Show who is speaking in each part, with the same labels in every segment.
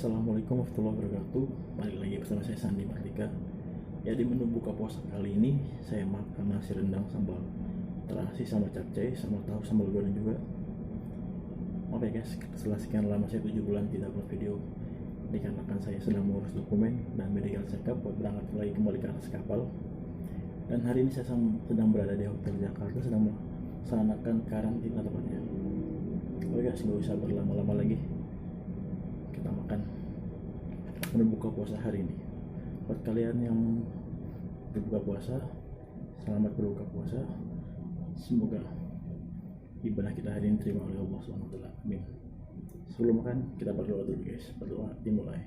Speaker 1: Assalamualaikum warahmatullahi wabarakatuh. Balik lagi bersama saya Sandi Mardika. Ya, di menu buka puasa kali ini saya makan nasi rendang sambal terasi sama capcay sama tahu sambal goreng juga. Maaf ya guys, setelah sekian lama saya 7 bulan tidak upload video dikarenakan saya sedang mengurus dokumen dan medical check up buat berangkat lagi kembali ke atas kapal. Dan hari ini saya sedang berada di Hotel Jakarta, sedang melaksanakan karantina tepatnya. Oke guys, nggak usah berlama-lama lagi, kita makan menu buka puasa hari ini. Buat kalian yang berbuka puasa, selamat berbuka puasa. Semoga ibadah kita hari ini terima oleh Allah SWT. Amin. Sebelum makan kita berdoa dulu guys. Berdoa dimulai.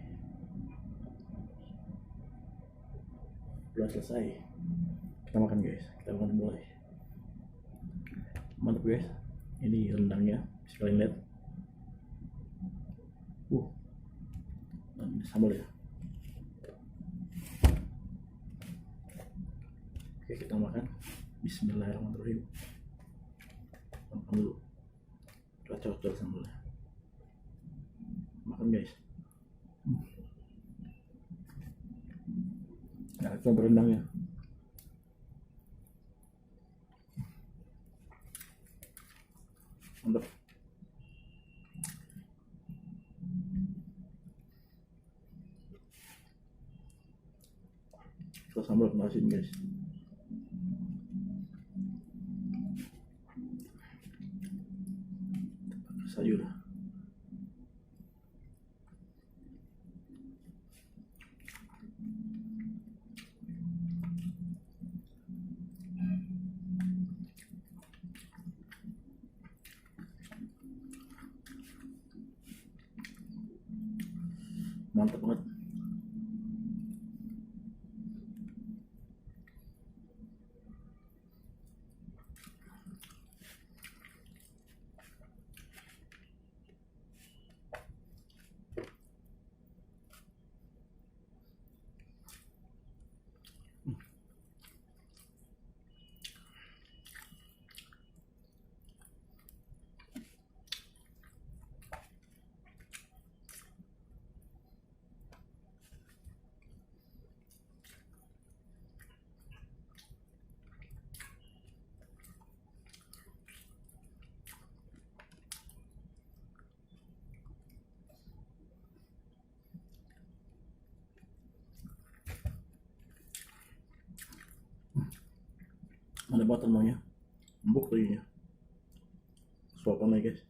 Speaker 1: Doa selesai, kita makan guys. Kita makan dimulai. Mantap guys. Ini rendangnya, bisa kalian lihat. Sambal ya. Oke, kita makan. Bismillahirrahmanirrahim. Makan dulu. Cocok sambalnya. Makan guys. Nah, itu berendangnya. Mantap. Kita sambal nasi guys. Sayur. Mantap banget. Ada banget emangnya, empuk tadinya. Suapan lagi guys.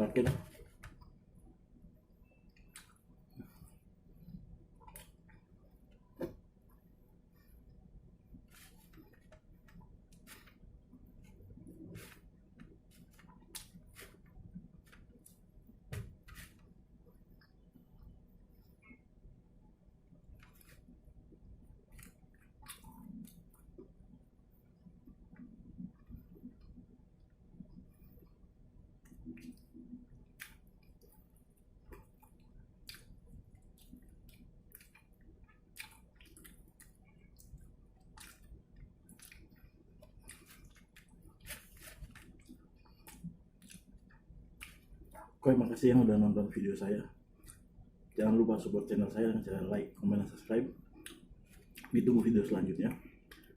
Speaker 1: terakhir. Oke, makasih yang udah nonton video saya. Jangan lupa support channel saya dengan cara like, comment, dan subscribe. Ditunggu video selanjutnya.